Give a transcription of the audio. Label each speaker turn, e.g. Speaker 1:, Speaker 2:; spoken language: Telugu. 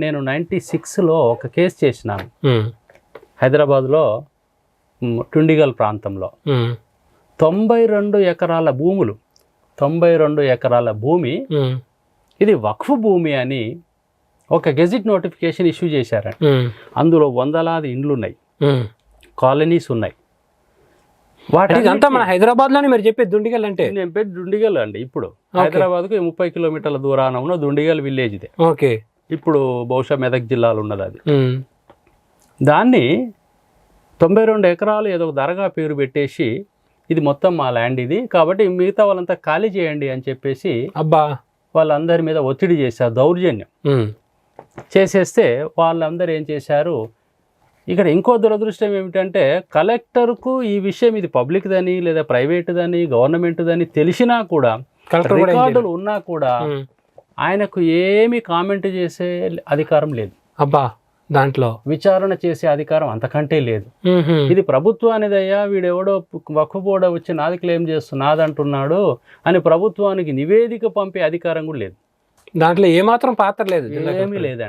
Speaker 1: నేను 96లో ఒక కేసు చేసినాను హైదరాబాద్లో టుండిగల్ ప్రాంతంలో 92 ఎకరాల భూములు 92 ఎకరాల భూమి ఇది వక్ఫ్ భూమి అని ఒక గెజిట్ నోటిఫికేషన్ ఇష్యూ చేశారండి. అందులో వందలాది ఇండ్లు ఉన్నాయి, కాలనీస్ ఉన్నాయి.
Speaker 2: వాటి మన హైదరాబాద్లోనే మీరు చెప్పేది దుండిగల్ అంటే?
Speaker 1: నేను చెప్పేది దుండిగల్ అండి. ఇప్పుడు హైదరాబాద్కు 30 కిలోమీటర్ల దూరాన ఉన్న దుండిగల్ విలేజ్ ఇదే.
Speaker 2: ఓకే.
Speaker 1: ఇప్పుడు బహుశా మెదక్ జిల్లాలో ఉన్నది అది. దాన్ని 92 ఎకరాలు ఏదో ఒక దరగా పేరు పెట్టేసి ఇది మొత్తం మా ల్యాండ్ ఇది కాబట్టి మిగతా వాళ్ళంతా ఖాళీ చేయండి అని చెప్పేసి
Speaker 2: అబ్బా
Speaker 1: వాళ్ళందరి మీద ఒత్తిడి చేశారు, దౌర్జన్యం చేసేస్తే వాళ్ళందరూ ఏం చేశారు, ఇక్కడ ఇంకో దురదృష్టం ఏమిటంటే కలెక్టర్కు ఈ విషయం ఇది పబ్లిక్దని లేదా ప్రైవేట్దని గవర్నమెంట్దని తెలిసినా కూడా రికార్డులు ఉన్నా కూడా ఆయనకు ఏమీ కామెంట్ చేసే అధికారం లేదు.
Speaker 2: అబ్బా దాంట్లో
Speaker 1: విచారణ చేసే అధికారం అంతకంటే లేదు. ఇది ప్రభుత్వానిదయ్యా, వీడెవడో వక్ఫ్ బోర్డు వచ్చి నాది క్లెయిమ్ నాదంటున్నాడు అని ప్రభుత్వానికి నివేదిక పంపే అధికారం కూడా లేదు.
Speaker 2: దాంట్లో ఏమాత్రం పాత్ర లేదు,
Speaker 1: ఏమీ లేదండి.